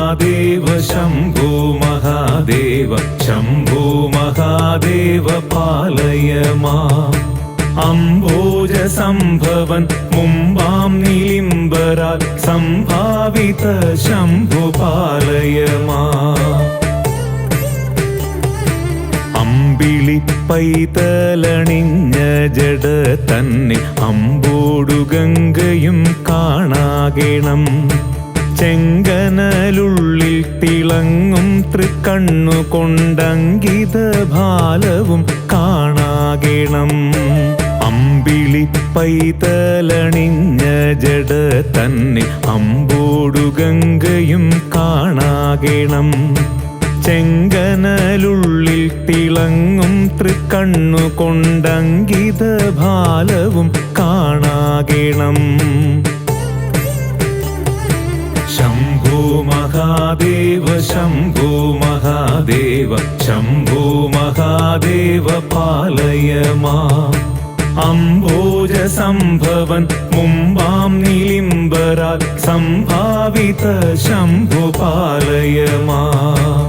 महादेव शम्भो महादेव शम्भो महादेव पालय माम् अम्भोज सम्भवन् मुम्बां निलिम्बरात् सम्भावित शम्भो पालय माम् അമ്പിളി പൈതലണിഞ്ഞ ജട തന്നെ അമ്പോടു ഗംഗയും കാണാകണം ചെങ്കനലുള്ളിൽ തിളങ്ങും തൃക്കണ്ണു കൊണ്ടങ്കിത ഭാലവും കാണാകണം അമ്പിളി പൈതലണിഞ്ഞ ജട തന്നെ അമ്പോടു ഗംഗയും കാണാകണം ചെങ്കനലുള്ളിൽ തിളങ്ങും തൃക്കണ്ണു കൊണ്ടങ്കിത ഭാലവും കാണാകണം ശംഭോ മഹാദേവ ശംഭോ മഹാദേവ ശംഭോ മഹാദേവ പാലയ മാം അംഭോജ സംഭവൻ മുമ്പാം നിലിംബരാൽ സംഭാവിത ശംഭോ പാലയ മാം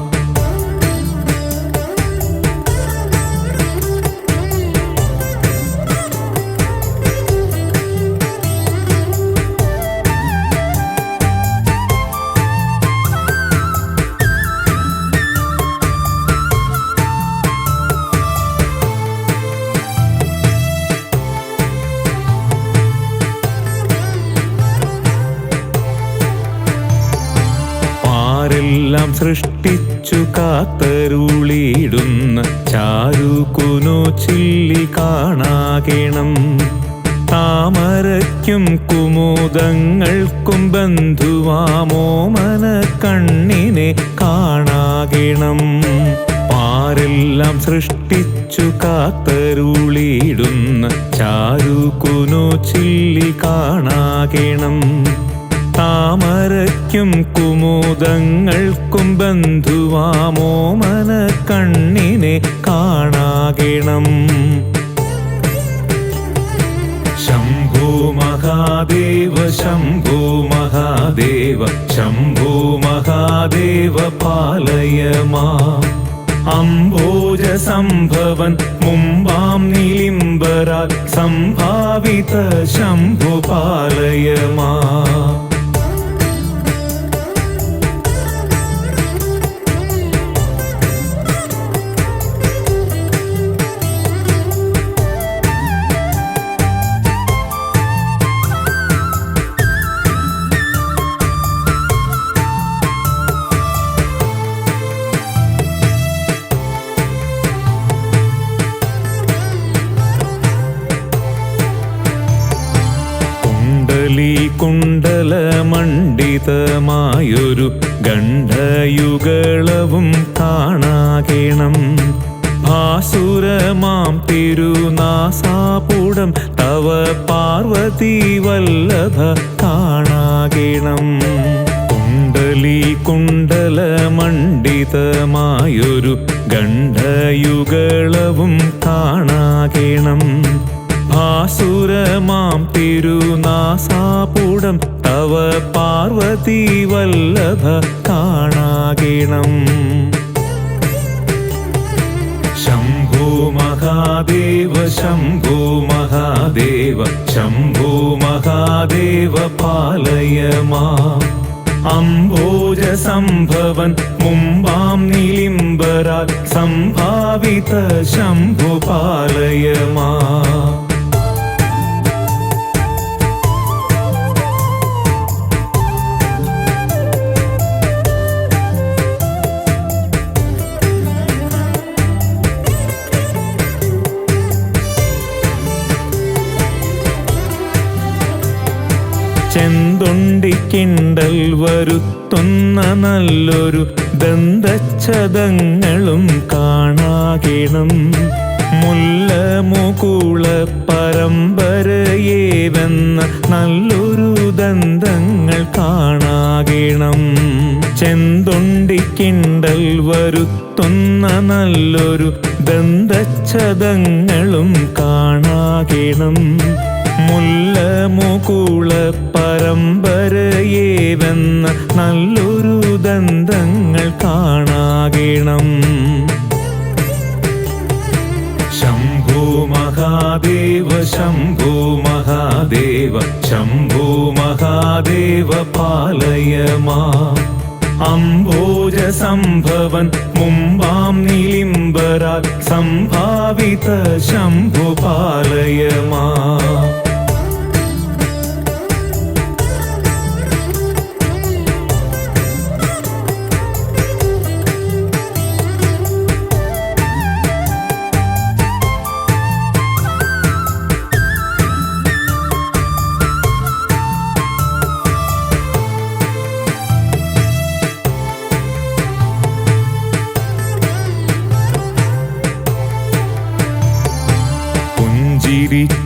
െല്ലാം സൃഷ്ടിച്ചു കാത്തരുളിയിടുന്ന ചാരുകുനോ ചില്ലി കാണാകണം താമരയ്ക്കും കുമുദങ്ങൾക്കും ബന്ധുവാമോമന കണ്ണിനെ കാണാകണം പാരെല്ലാം സൃഷ്ടിച്ചു കാത്തരുളിയിടുന്ന ചാരുകുനോ ചില്ലി കാണാകണം താമരയ്ക്കും കുമുദങ്ങൾക്കും ബന്ധുവാമോമന കണ്ണിനെ കാണാകണം ശംഭോ മഹാദേവ ശംഭോ മഹാദേവ ശംഭോ മഹാദേവ പാലയ മാം അംഭോജ സംഭവൻ മുമ്പാം നിലിംബരാൽ സംഭാവിത ശംഭോ പാലയ മാം കുണ്ടലമണ്ഡിതമായൊരു ഗണ്ഡയുഗളവും കാണാകണം ഭാസുരമാം തിരുനാസാപുടം തവ പാർവതി വല്ലഭ കാണാകണം കുണ്ടലമണ്ഡിതമായൊരു ഗണ്ഡയുഗളവും കാണാകണം ഭാസുരമാം തിരുനാസാപുടം തവ പാർവതി വല്ലഭ കാണാകണം ശംഭോ മഹാദേവ ശംഭോ മഹാദേവ ശംഭോ മഹാദേവ പാലയ മാം അംഭോജ സംഭവൻ മുമ്പാം നിലിംബരാൽ സംഭാവിത ശംഭോ പാലയ മാം ചെന്തൊണ്ടിക്കിണ്ടൽ വരുത്തുന്ന നല്ലൊരു ദന്തച്ഛദങ്ങളും കാണാകണം മുല്ലമുകുള പരമ്പരയേവെന്ന നല്ലൊരു ദന്തങ്ങൾ കാണാകണം ചെന്തൊണ്ടിക്കിണ്ടൽ വരുത്തുന്ന നല്ലൊരു ദന്തച്ഛദങ്ങളും കാണാകണം മുല്ലമുകുള പരമ്പരയേവെന്ന നല്ലൊരു ദന്തങ്ങൾ കാണാകണം. ശംഭോ മഹാദേവ ശംഭോ മഹാദേവ ശംഭോ മഹാദേവ പാലയ മാം. അംബോജ സംഭവൻ മുമ്പാം നിലിംബരാൽ സംഭാവിത ശംഭു പാലയ മാം.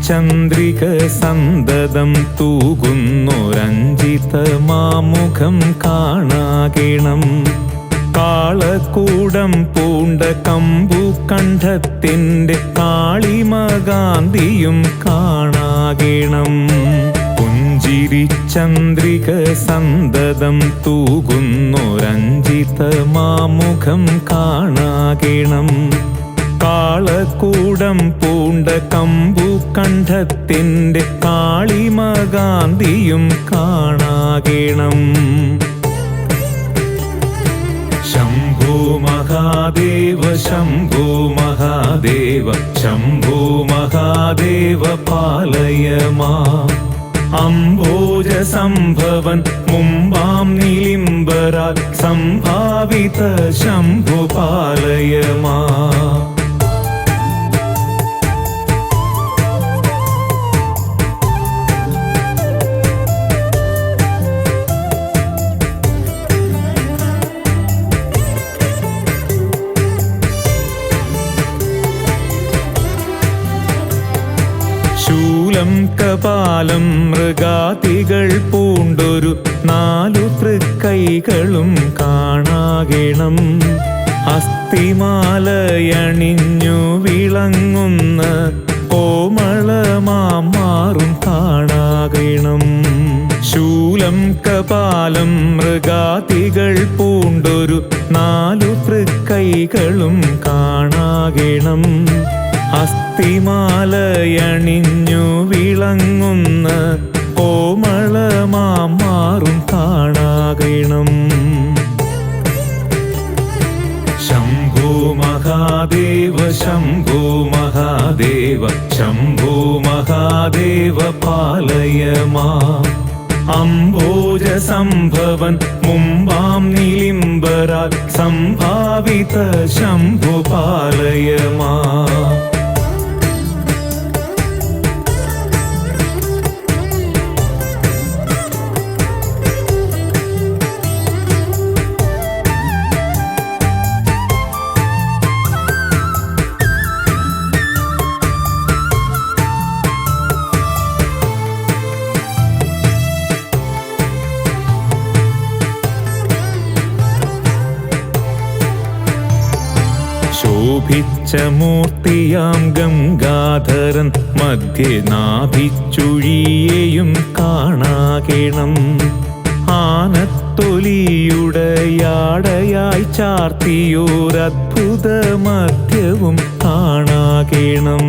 ചന്ദ്രിക സന്തതം തൂകുന്നൊരഞ്ജിതമാമുഖം കാണാകണം. കാളക്കൂടം പൂണ്ട കമ്പു കണ്ഠത്തിൻ്റെ കാളിമകാന്തിയും കാണാകണം. പുഞ്ചിരി ചന്ദ്രിക സന്തതം തൂകുന്നൊരഞ്ജിതമാമുഖം കാണാകണം. കാളക്കൂടം പൂണ്ട കമ്പു കണ്ഠത്തിൻ്റെ കാളിമകാന്തിയും കാണാകണം. ശംഭോ മഹാദേവ ശംഭോ മഹാദേവ ശംഭോ മഹാദേവ പാലയ മാം. അംബോജ സംഭവൻ മുമ്പാം നിലിംബരാൽ സംഭാവിത ശംഭു പാലയ മാം. ശൂലം കപാലം മൃഗാതികൾ പൂണ്ടൊരു 4 തൃക്കൈകളും കാണാകണം. അസ്ഥിമാലയണിഞ്ഞു വിളങ്ങുന്ന കോമളമാറും കാണാകണം. ശൂലം കപാലം മൃഗാതികൾ പൂണ്ടൊരു 4 തൃക്കൈകളും കാണാകണം. അസ്ഥിമാലയണിഞ്ഞു വിളങ്ങുന്ന കോമളമാറും കാണാകണം. ശംഭോ മഹാദേവ ശംഭോ മഹാദേവ ശംഭോ മഹാദേവ പാലയ മാം. അംബോജ സംഭവൻ മുമ്പാം നിലിംബരാൽ സംഭാവിത ശംഭു പാലയ മാം. ശോഭിച്ച മൂർത്തിയാം ഗംഗാധരൻ മധ്യേ നാഭിച്ചുഴിയെയും കാണാകണം. ആനത്തൊലിയുടയാടയായി ചാർത്തിയോരദ്ഭുത മധ്യവും കാണാകണം.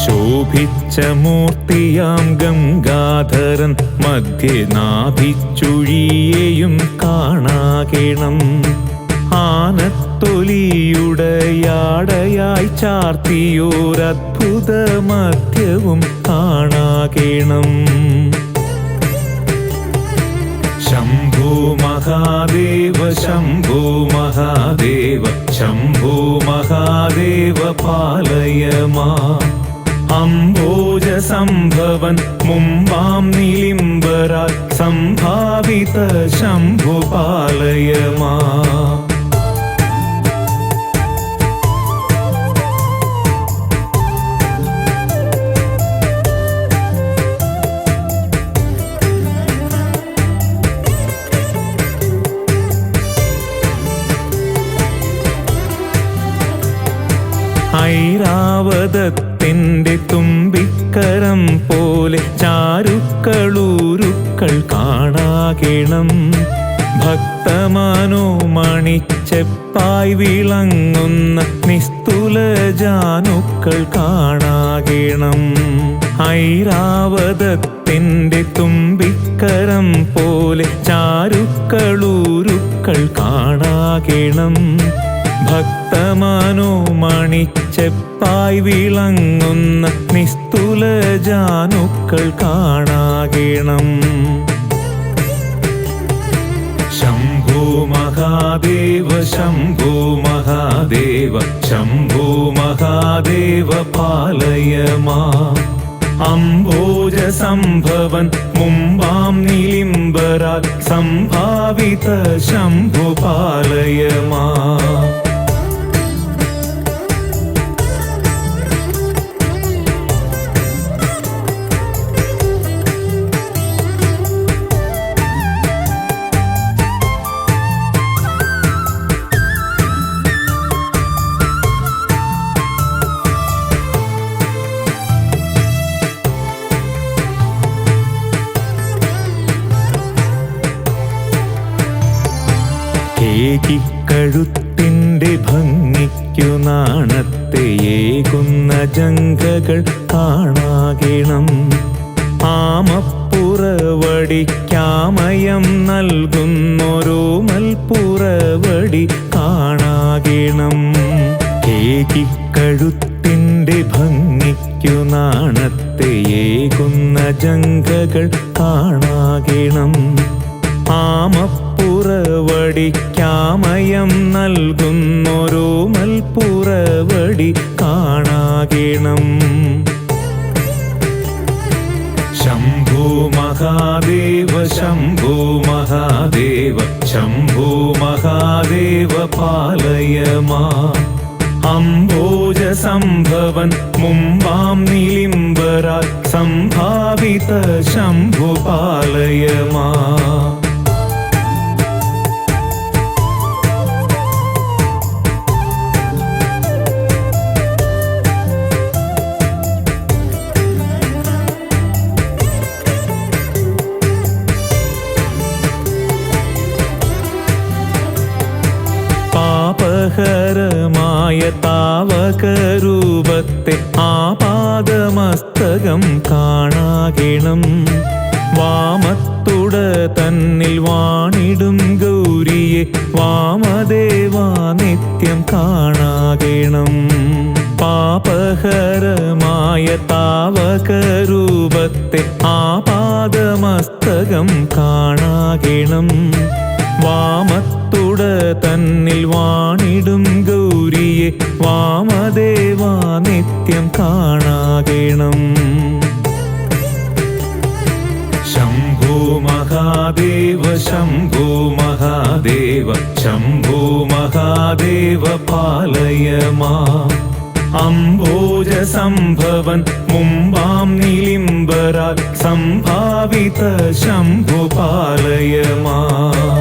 ശോഭിച്ച മൂർത്തിയാം ഗംഗാധരൻ മധ്യേ നാഭിച്ചുഴിയെയും കാണാകണം. ആനത്തൊലിയുടയാടയായി ചാർത്തിയോരദ്ഭുത മധ്യവും കാണാകണം. ശംഭോ മഹാദേവ ശംഭോ മഹാദേവ ശംഭോ മഹാദേവ പാലയ മാം. അംബോജ സംഭവൻ മുമ്പാം നിലിംബരാൽ സംഭാവിത ശംഭു പാലയ മാം. ഐരാവതത്തിൻ്റെ തുമ്പിക്കൈ തുമ്പിക്കരം പോലെ ചാരുക്കളൂരുക്കൾ കാണാകണം. ഭക്തമാനോ മണിച്ചെപ്പായി വിളങ്ങുന്ന നിസ്തുല ജാനുക്കൾ കാണാകണം. ഐരാവതത്തിൻ്റെ തുമ്പിക്കരം പോലെ ചാരുക്കളൂരുക്കൾ കാണാകണം. ഭക്തമാനോ മണിച്ചെപ്പായി വിളങ്ങുന്ന നിസ്തുല ജാനുക്കൾ കാണാകണം. ശംഭോ മഹാദേവ ശംഭോ മഹാദേവ ശംഭോ മഹാദേവ പാലയ മാം. അംബോജ സംഭവൻ മുമ്പാം നിലിംബരാൽ സംഭാവിത ശംഭോ പാലയ മാം. കഴുത്തിൻ്റെ ഭംഗിക്കു നാണത്തെയേകുന്ന ജംഘകൾ കാണാകണം. ആമപ്പുറവടിക്കാമയം നൽകുന്നോരോ മൽപ്പുറവടി കാണാകണം. കഴുത്തിൻ്റെ ഭംഗിക്കു നാണത്തെയേകുന്ന ജംഘകൾ കാണാകണം. ആമപ്പുറവടിക്കാമയം നൽകുന്നോരോ മൽപ്പുറവടി കാണാകണം. ശംഭോ മഹാദേവ ശംഭോ മഹാദേവ ശംഭോ മഹാദേവ പാലയ മാം. അംബോജ സംഭവൻ മുമ്പാം നിലിംബരാൽ സംഭാവിത ശംഭോ പാലയ മാം. പാപഹരമായ താവകരൂപത്തെ ആപാദമസ്തകം കാണാകണം. വാമത്തുട തന്നിൽ വാണിടും ഗൗരിയെ വാമദേവാ നിത്യം കാണാകണം. പാപഹരമായ താവകരൂപത്തെ ആപാദമസ്തകം കാണാകണം. വാമത്തുട തന്നിൽ വാണിടും ഗൗരിയെ വാമദേവാ നിത്യം കാണാകണം. ശംഭോ മഹാദേവ ശംഭോ മഹാദേവ ശംഭോ മഹാദേവ പാലയ മാം. അംബോജ സംഭവൻ മുമ്പാം നിലിംബരാൽ സംഭാവിത ശംഭോ പാലയ മാം.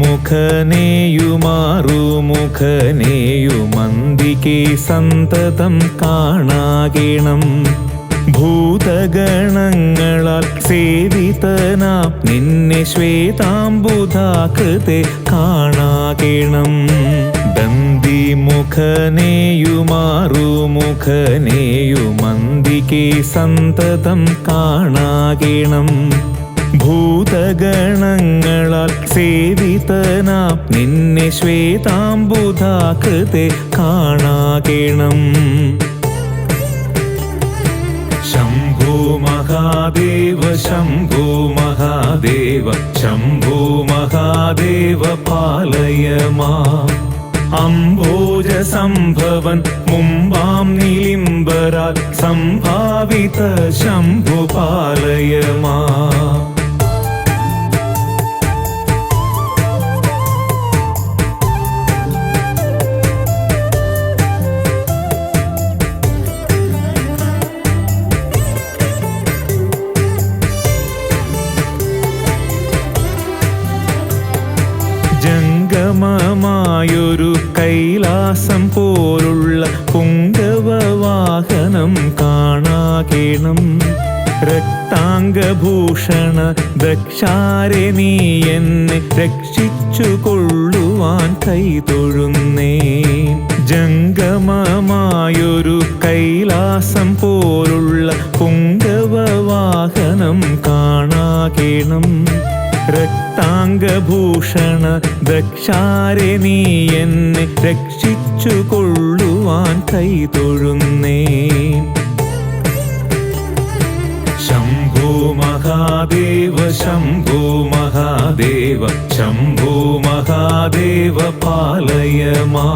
മുഖനേയുമാറുമുഖനേയുമന്തികെ സന്തതം കാണാകണം. ഭൂതഗണങ്ങളാൽ സേവിതനാം നിന്നെ ശ്വേതാംബുധാകൃതെ കാണാകണം. ദന്തിമുഖനേയുമാറുമുഖനേയുമന്തികെ സന്തതം കാണാകണം. ഭൂതഗണങ്ങളാൽ സേവിതനാം നിന്നെ ശ്വേതാംബുധാകൃതെ കാണാകണം. ശംഭോ മഹാദേവ ശംഭോ മഹാദേവ ശംഭോ മഹാദേവ പാലയ മാം. അംബോജ സംഭവൻ മുമ്പാം നിലിംബരാൽ സംഭാവിത ശംഭു പാലയമാ. ജംഗമമായൊരു കൈലാസം പോലുള്ള പുങ്കവവാഹനം കാണാകേണം. രക്താംഗഭൂഷണ ദക്ഷാരെ നീ എന്നെ രക്ഷിച്ചു കൊള്ളുവാൻ കൈതൊഴുന്നേ. ജംഗമമായൊരു കൈലാസം പോലുള്ള പുങ്കവവാഹനം കാണാകേണം. രക്താംഗഭൂഷണ ദക്ഷാരെ നീ എന്നെ രക്ഷിച്ചു കൊള്ളുവാൻ കൈതൊഴുന്നേ. ശംഭോ മഹാദേവ ശംഭോ മഹാദേവ ശംഭോ മഹാദേവ പാലയമാ.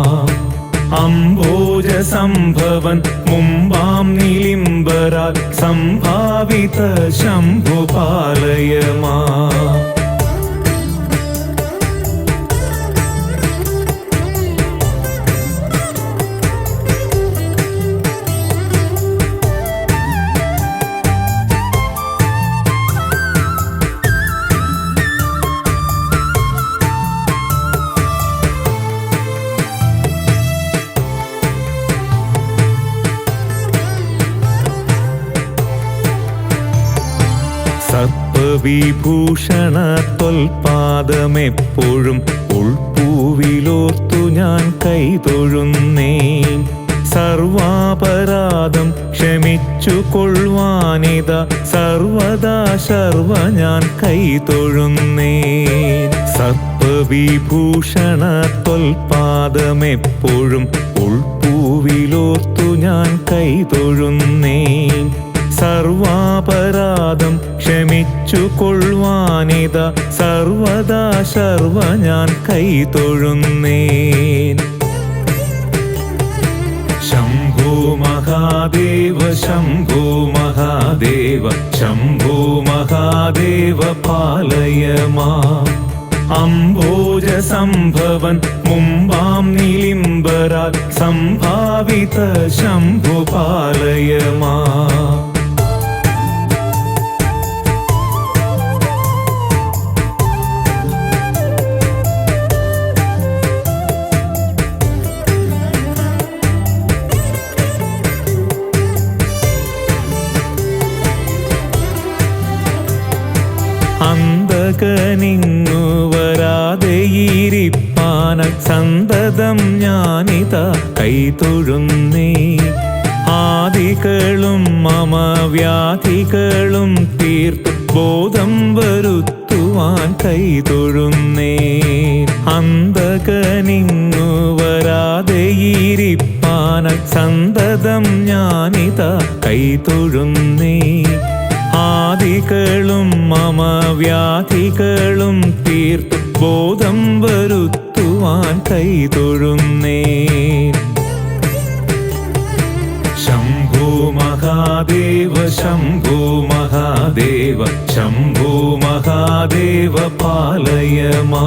അംബോജ സംഭവൻ മുമ്പാം നിലിംബരാൽ സംഭാവിത ശംഭു പാലയമാ. സർപ്പവിഭൂഷണ ത്വൽപാദമെപ്പോഴും ഉൾപ്പൂവിലോർത്തു ഞാൻ കൈതൊഴുന്നേ. സർവാപരാധം ക്ഷമിച്ചു കൊള്ളുവാനിത സർവദാ ശർവ ഞാൻ കൈതൊഴുന്നേ. സർപ്പവിഭൂഷണ ത്വൽപാദമെപ്പോഴും ഉൾപ്പൂവിലോർത്തു ഞാൻ കൈതൊഴുന്നേ. സർവാപരാധം ക്ഷമിച്ചു കൊള്ളുവാനിത സർവദാ ശർവ ഞാൻ കൈതൊഴുന്നേ. ശംഭോ മഹാദേവ ശംഭോ മഹാദേവ ശംഭോ മഹാദേവ പാലയമാ. അംബോജ സംഭവൻ മുമ്പാം നിലിംബരാൽ സംഭാവിത ശംഭു പാലയമാ. അന്തകനിങ്ങു വരാതെയിരിപ്പാന സന്തതം ഞാനിതാ കൈതൊഴുന്നേ. ആദികളും മമ വ്യാധികളും തീർത്തു ബോധം വരുത്തുവാൻ കൈതൊഴുന്നേ. അന്തകനിങ്ങു വരാതെയിരിപ്പാന സന്തതം ഞാനിതാ കൈതൊഴുന്നേ. ആദികളും മമ വ്യാധികളും തീർത്തു ബോധം വരുത്തുവാൻ കൈതൊഴുന്നേ. ശംഭോ മഹാദേവ ശംഭോ മഹാദേവ ശംഭോ മഹാദേവ പാലയമാ.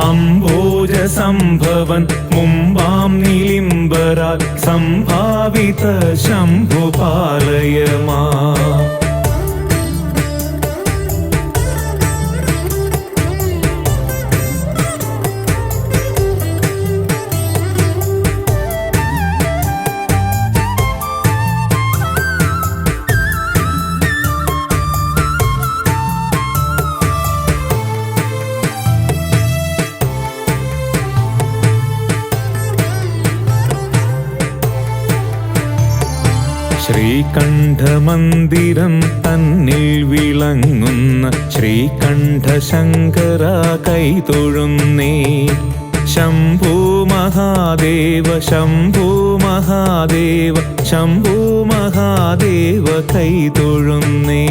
അംബോജ സംഭവൻ മുമ്പാം നിലിംബരാൽ സംഭാവിത ശംഭു പാലയമാ. ശ്രീകണ്ഠമന്ദിരം തന്നിൽ വിളങ്ങുന്ന ശ്രീകണ്ഠശങ്കര കൈതൊഴുന്നേ. ശംഭോ മഹാദേവ ശംഭോ മഹാദേവ ശംഭോ മഹാദേവ കൈതൊഴുന്നേ.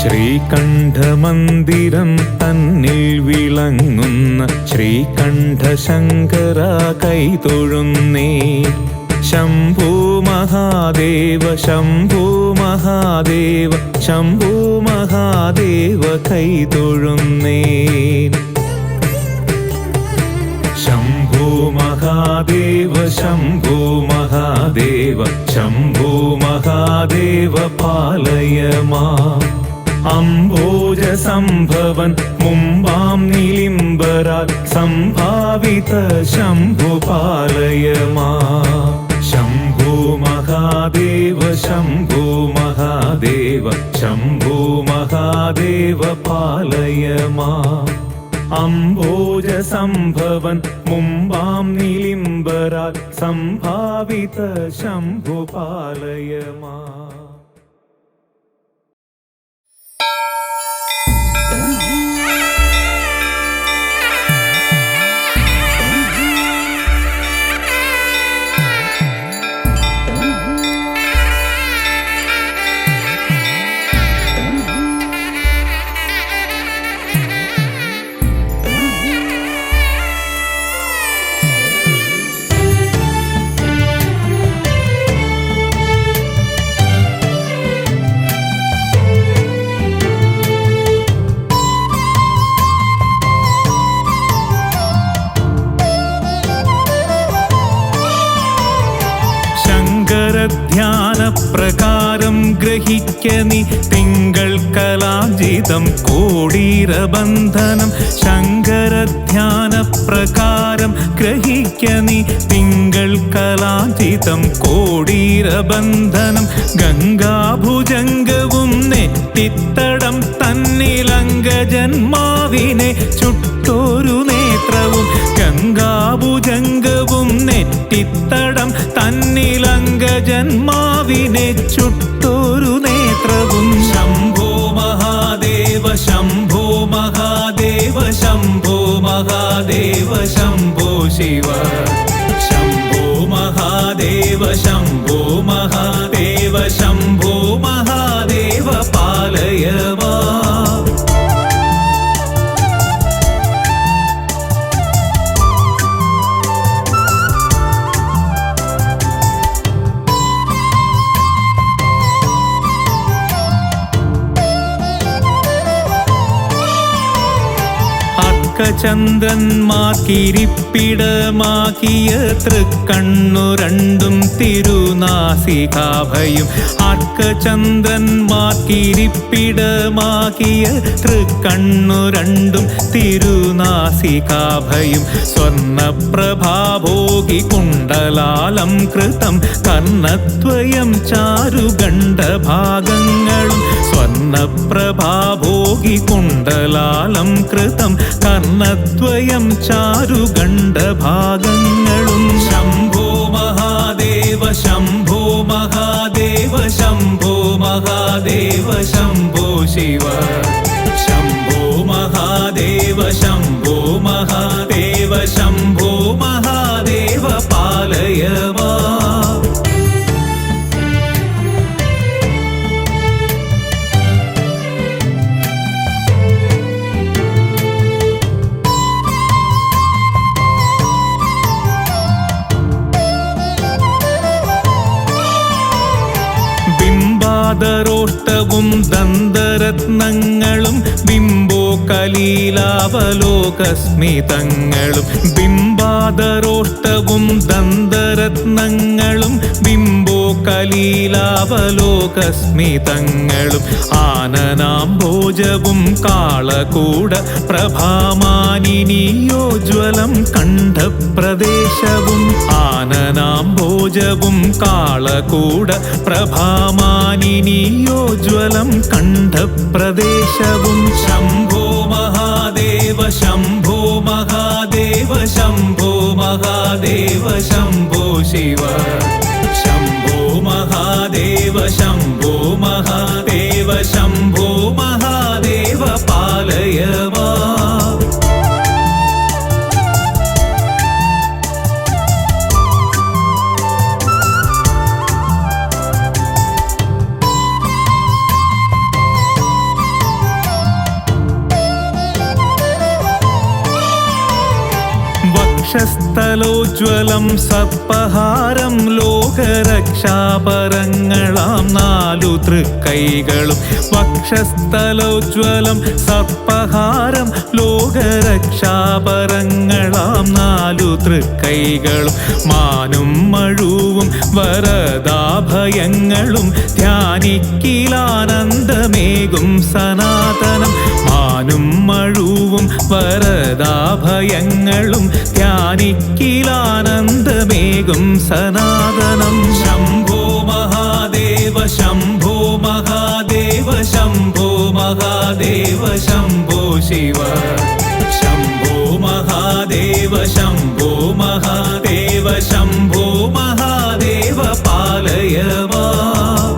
ശ്രീകണ്ഠമന്ദിരം തന്നിൽ വിളങ്ങുന്ന ശ്രീകണ്ഠ ശങ്കര കൈതൊഴുന്നേ. ശംഭോ മഹാദേവ ശംഭോ മഹാദേവ ശംഭോ മഹാദേവ കൈതൊഴുന്നേ. ശംഭോ മഹാദേവ ശംഭോ മഹാദേവ ശംഭോ മഹാദേവ പാലയ മാം. അംബോജ സംഭവൻ മുമ്പാം നിലിംബരാൽ സംഭാവിത ശംഭു പാലയ മാം. ശംഭോ മഹാദേവ ശംഭോ മഹാദേവ ശംഭോ മഹാദേവ പാലയ മാം. അംബോജ സംഭവൻ മുമ്പാം നിലിംബരാൽ സംഭാവിത ശംഭു പാലയ മാം. ധ്യാനപ്രകാരം ഗ്രഹിക്ക നീ തിങ്കൾ കലാജിതം കോടീരബന്ധനം. ശങ്കരധ്യാനപ്രകാരം ഗ്രഹിക്ക നീ തിങ്കൾ കലാജിതം കോടീരബന്ധനം. ഗംഗാഭുജംഗവും നെറ്റിത്തടം തന്നിലംഗജന്മാവിനെ ചുട്ടൊരു നേത്രവും. ഗംഗാഭുജംഗവും നെറ്റിത്തടം തന്നിലംഗജന്മാവിനെ ചുട്ടൊരു നേത്രവും. ശംഭോ മഹാദേവ ശംഭോ മഹാദേവ ശംഭോ മഹാദേവ ശംഭോ ശിവ. ശംഭോ മഹാദേവ ശംഭോ മഹാദേവ ശംഭോ മഹാദേവ പാലയ മാം. ചന്ദ്രന്മാർക്കിരിപ്പിടമാക്കിയ തൃക്കണ്ണു രണ്ടും തിരുനാസികാഭയും. ആർക്കചന്ദ്രന്മാർക്കിരിപ്പിടമാക്കിയ തൃക്കണ്ണു രണ്ടും തിരുനാസികാഭയും. സ്വർണപ്രഭാഭോഗി കുണ്ടലാലംകൃതം കർണദ്വയം ചാരുഗണ്ഡഭാഗങ്ങളും. സ്വർണപ്രഭാഭോഗി കുണ്ടലാലംകൃതം കർണദ്വയം ചാരുഗണ്ഡഭാഗങ്ങളും. ശംഭോ മഹാദേവ ശംഭോ മഹാദേവ ശംഭോ മഹാദേവ ശംഭോ ശിവ. ശംഭോ മഹാദേവ ശംഭോ മഹാദേവ ശംഭോ മഹാദേവ പാലയ മാം. ബിംബാദരോഷ്ടവും ദന്തരത്നങ്ങളും ബിംബോ കലീലാവലോകസ്മിതങ്ങളും. ബിംബാദരോഷ്ടവും ദന്തരത്നങ്ങളും ബിംബോ കലീലാവലോകസ്മിതങ്ങളും. ആനനാംഭോജവും കാളകൂട പ്രഭാമാനിനിയോജ്വലം കണ്ഠപ്രദേശവും. ആനനാംഭോജവും കാളകൂട പ്രഭാമാനിനിയോജ്വലം കണ്ഠപ്രദേശവും. ശംഭോ മഹാദേവ ശംഭോ മഹാദേവ ശംഭോ മഹാദേവ ശംഭോ ശിവ. ശംഭോ മഹാദേവ ശംഭോ മഹാദേവ ശംഭോ മഹാദേവ പാലയ മാം. വക്ഷസ്ഥലോജ്വലം സർപ്പഹാരം ലോകരക്ഷാപരങ്ങളാം 4 തൃക്കൈകളും വക്ഷസ്ഥലോജ്വലം സർപ്പഹാരം ലോകരക്ഷാപരങ്ങളാം 4 തൃക്കൈകളും മാനും മഴുവും വരദാഭയങ്ങളും ധ്യാനിക്കിലാനന്ദമേകും സനാതനം മാനും മഴുവും വരദാഭയങ്ങളും ധ്യാനിക്കിലാനന്ദമേകും സനാതനം ശംഭോ മഹാദേവ ശംഭോ മഹാദേവ ശംഭോ മഹാദേവ ശംഭോ ശിവ ശംഭോ മഹാദേവ ശംഭോ മഹാദേവ ശംഭോ മഹാദേവ പാലയ മാം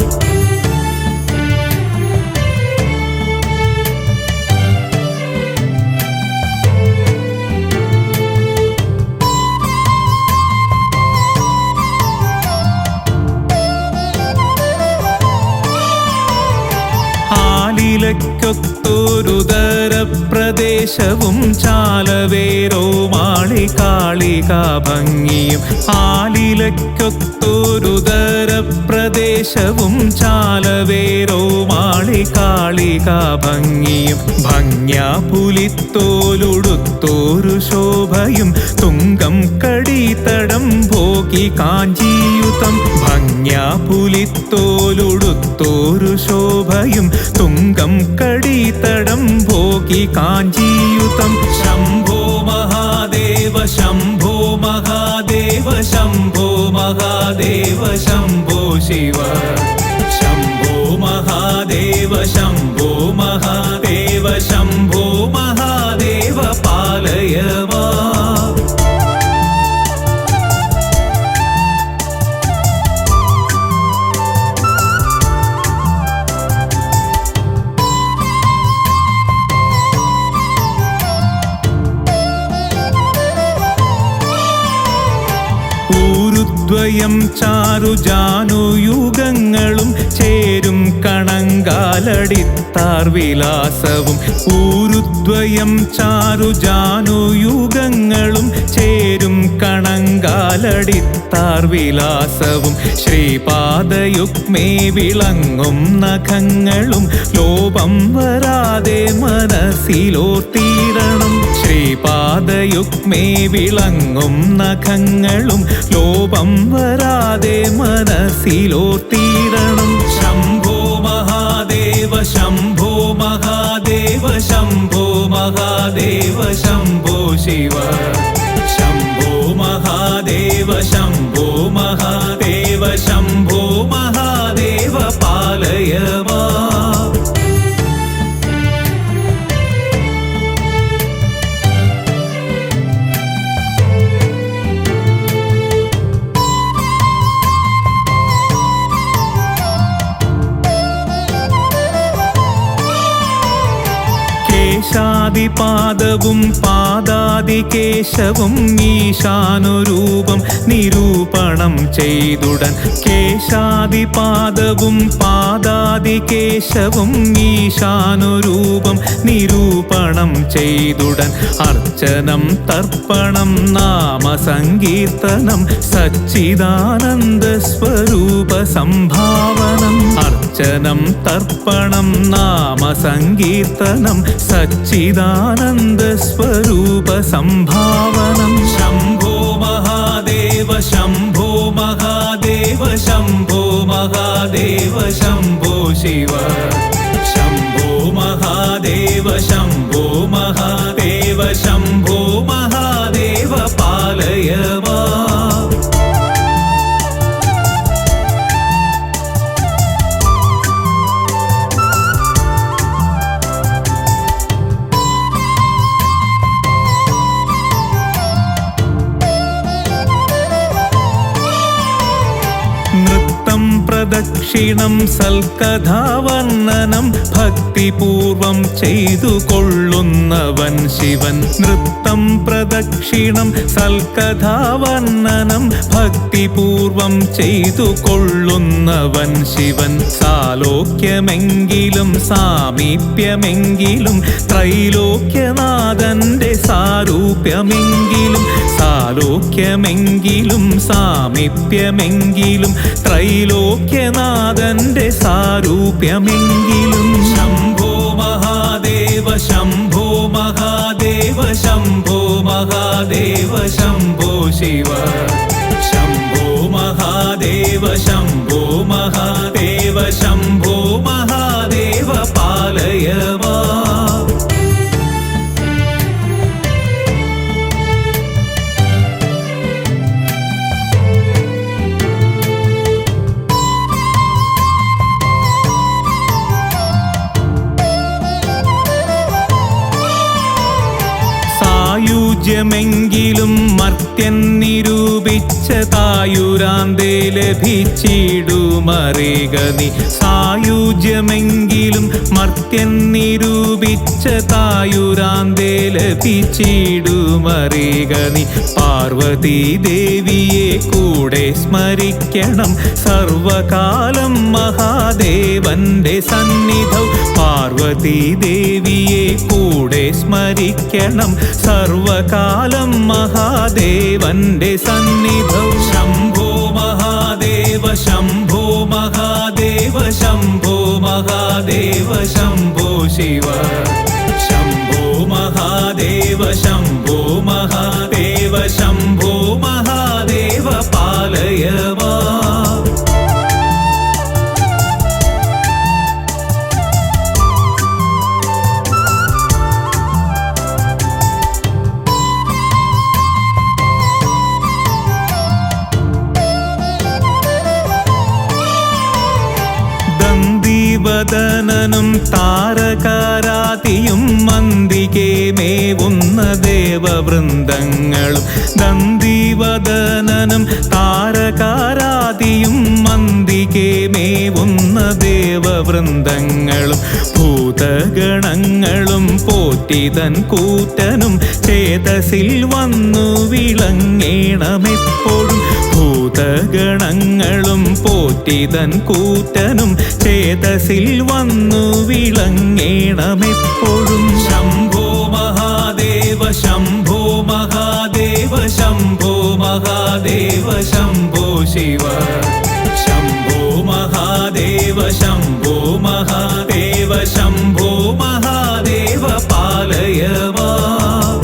ൊത്തൊരുദരപ്രദേശവും ചാലവേരോ മാളികാളികാ ഭംഗിയും ആലിലയ്ക്കൊത്തൊരുദരപ്രദേശവും ചാലവേരോ മാളികാളികാ ഭംഗിയും ഭംഗ്യാ പുലിത്തോലുടുത്തോരു ശോഭയും തുങ്കം കടിതടം ഭോഗി കാഞ്ചീയുതം ഭംഗ്യാ പുലിത്തോലുടുത്തോരു ശോഭയും തുങ്കം കടിതടം ഭോഗി കാഞ്ചീയുതം ശംഭോ മഹാദേവ ശംഭോ മഹാദേവ ശംഭോ മഹാദേവ ശംഭോ ശിവ ശംഭോ മഹാദേവ ശംഭോ മഹാദേവ ശംഭോ മഹാദേവ പാലയ മാം ൂരുദ്വയം ചാരുജാനുയുഗങ്ങളും ചേരും കണങ്കാലടിത്താർ വിലാസവും ഊരുദ്വയം ചാരുജാനുയുഗങ്ങളും ചേരും കണങ്കാലടിത്താർ വിലാസവും ശ്രീപാദയുഗ്മേ വിളങ്ങും നഖങ്ങളും ലോപം വരാതെ മനസ്സിലോർത്തിടണം ശ്രീപാദയുഗ്മേ വിളങ്ങും നഖങ്ങളും ലോപം വരാതെ മനസ്സിലോർത്തിടണം ശംഭോ മഹാദേവ ശംഭോ മഹാദേവ ശംഭോ മഹാദേവ ശംഭോ ശിവ ശംഭോ മഹാദേവ ശംഭോ മഹാദേവ ശംഭോ മഹാദേവ പാലയ മാം കേശാദിപാദവും പാദാദികേശവും ഈശാനുരൂപം നിരൂപണം ചെയ്തുടൻ കേശാദിപാദവും പാദാദികേശവും ഈശാനുരൂപം നിരൂപണം ചെയ്തുടൻ അർച്ചനം തർപ്പണം നാമസങ്കീർത്തനം സച്ചിദാനന്ദ സ്വരൂപ സംഭാവനം അർച്ചനം തർപ്പണം നാമസങ്കീർത്തനം സച്ചിദാനന്ദ സ്വരൂപ സംഭാവനം ശംഭോ മഹാദേവ ശംഭോ മഹാദേവ ശംഭോ മഹാദേവ ശംഭോ ശിവ ശംഭോ മഹാദേവ ശംഭോ മഹാദേവ ശംഭോ മഹാദേവ പാലയ മാം പ്രദക്ഷിണം സൽക്കഥാവർണ്ണനം ഭക്തിപൂർവം ചെയ്തു കൊള്ളുന്നവൻ ശിവൻ. നൃത്തം പ്രദക്ഷിണം സൽക്കഥാവർണ്ണനം ഭക്തിപൂർവം ചെയ്തു കൊള്ളുന്നവൻ ശിവൻ. സാലോക്യമെങ്കിലും സാമീപ്യമെങ്കിലും ത്രൈലോക്യനാഥന്റെ സാരൂപ്യമെങ്കിലും. സാലോക്യമെങ്കിലും സാമീപ്യമെങ്കിലും ത്രൈലോക്യനാഥന്റെ സാരൂപ്യമെങ്കിലും. ശംഭോ മഹാദേവ ശംഭോ മഹാദേവ ശംഭോ മഹാദേവ ശംഭോ ശിവ. ശംഭോ മഹാദേവ ശംഭോ മഹാദേവ ശംഭോ മഹാദേവ പാലയ മാം. സായുജ്യമെങ്കിലും മർത്യൻ നിരൂപിച്ച തായുരാന്തേ ലഭിച്ചിടുമറികനി. സായുജ്യമെങ്കിലും മർത്യൻ നിരൂപിച്ച തായുരാന്തേ ലഭിച്ചിടുമറികനി. പാർവതീ ദേവിയെ കൂടെ സ്മരിക്കണം സർവകാലം മഹാദേവന്റെ സന്നിധൗ. പാർവതീ ദേവിയെ കൂടെ സ്മരിക്കണം സർവകാലം മഹാദേവന്റെ സന്നിധൗ. ശംഭോ മഹാദേവ ശംഭോ മഹാദേവ ശംഭോ മഹാദേവ ശംഭോ ശിവ. ശംഭോ മഹാദേവ ശംഭോ മഹാദേവ ശംഭോ മഹാദേവ പാലയ മാം. വദനനും താരകാരാതിയും മന്ദികേ മേവുന്ന ദേവവൃന്ദങ്ങളും. ദന്തിവദനനും താരകാരാതിയും മന്ദികേ മേവുന്ന ദേവവൃന്ദങ്ങളും. ഭൂതഗണങ്ങളും പോറ്റിതൻ കൂറ്റനും ചേതസിൽ വന്നു വിളങ്ങേണമെപ്പോഴും. ഭൂതഗണങ്ങളും പോറ്റിതൻ കൂറ്റനും ചേതസിൽ വന്നു വിളങ്ങേണമെപ്പോഴും. ശംഭോ മഹാദേവ ശംഭോ മഹാദേവ ശംഭോ മഹാദേവ ശംഭോ ശിവ. ശംഭോ മഹാദേവ ശംഭോ മഹാദേവ ശംഭോ മഹാദേവ പാലയ മാം.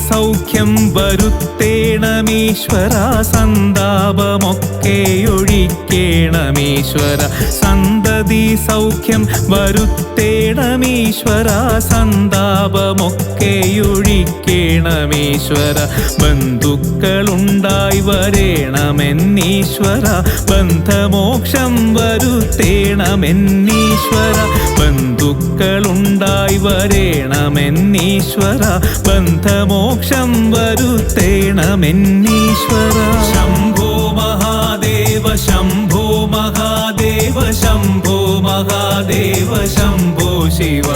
സൗഖ്യം വരുത്തേണമീശ്വര സന്താപമൊക്കെയൊഴിക്കേണമീശ്വര. സന്തതി സൗഖ്യം വരുത്തേണമീശ്വര സന്താപമൊക്കെയൊഴിക്കേണമീശ്വര. ബന്ധുക്കളുണ്ടായി വരേണമെന്നീശ്വര ബന്ധമോക്ഷം വരുത്തേണമെന്നീശ്വര. ബന്ധുക്കളുണ്ടായി വരേണമെന്നീശ്വര ബന്ധമോക്ഷം വരുത്തേണമെന്നീശ്വര. ശംഭോ മഹാദേവ ശംഭോ മഹാദേവ ശംഭോ മഹാദേവ ശംഭോ ശിവ.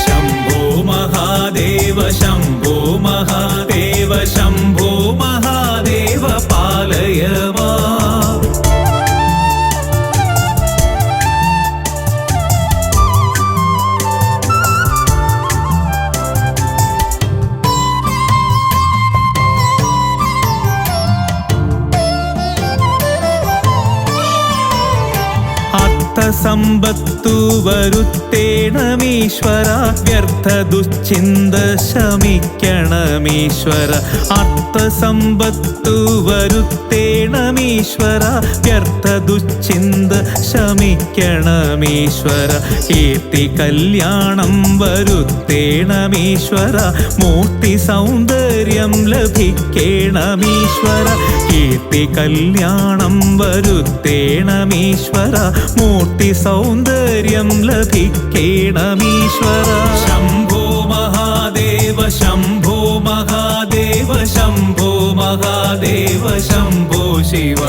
ശംഭോ മഹാദേവ ശംഭോ മഹാദേവ ശംഭോ മഹാദേവ പാലയ മാം. സമ്പത്തു വരുത്തേണമീശ്വര വ്യർത്ഥ ദുശ്ചിന്ത ശമിക്കണമീശ്വര. അർത്ഥസമ്പത്തു വരുത്തേണമീശ്വര വ്യർത്ഥ ദുശ്ചിന്ത ശമിക്കണമീശ്വര. കീർത്തി കല്യാണം വരുത്തേണമീശ്വര മൂർത്തി സൗന്ദര്യം ലഭിക്കേണമീശ്വര. കീർത്തി കല്യാണം വരുത്തേണമീശ്വര മൂർത്തി സൗന്ദര്യം ലഭിക്കേണമീശ്വര ശംഭോ മഹാദേവ ശംഭോ മഹാദേവ ശംഭോ മഹാദേവ ശംഭോ ശിവ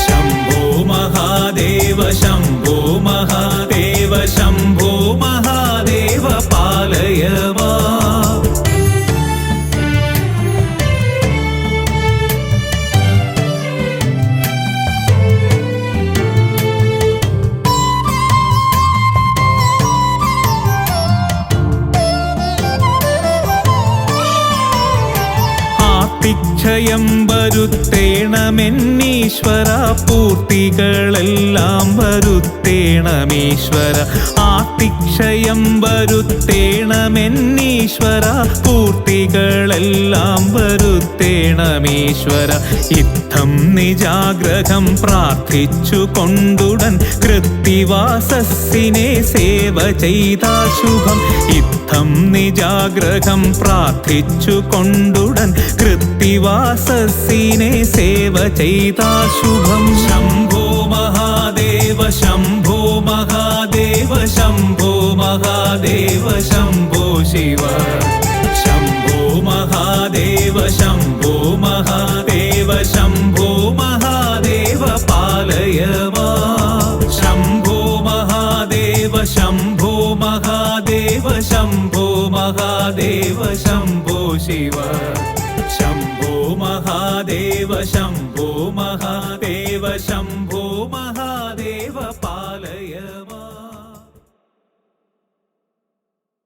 ശംഭോ മഹാദേവ ശംഭോ മഹാദേവ ശംഭോ മഹാദേവ പാലയ മാം. ക്ഷയം വരുത്തേണമെന്നീശ്വര പൂർത്തികളെല്ലാം വരുത്തേണമീശ്വര ആർത്തിക്ഷയം വരുത്തേണമെന്നീശ്വര പൂർത്തികളെല്ലാം വരുത്തേണമീശ്വര ഇത്തം നിജാഗ്രഹം പ്രാർത്ഥിച്ചു കൊണ്ടുടൻ കൃത്തിവാസസ്സിനെ സേവ ചെയ്താ ശുഭം ഇത്തം നിജാഗ്രഹം പ്രാർത്ഥിച്ചു കൊണ്ടുടൻ കൃത്തിവാസസ്സിനെ സേവ ചെയ്താ ശുഭം ശംഭോ മഹാദേവ ശംഭോ മഹാദേവ ശംഭോ മഹാദേവ ശംഭോ ശിവ ശംഭോ മഹാദേവ ശംഭോ മഹാദേവ ശംഭോ മഹാദേവ പാലയ മാം. ശംഭോ മഹാദേവ ശംഭോ മഹാദേവ ശംഭോ മഹാദേവ ശംഭോ ശിവ ശംഭോ മഹാദേവ ശംഭോ മഹാദേവ ശംഭോ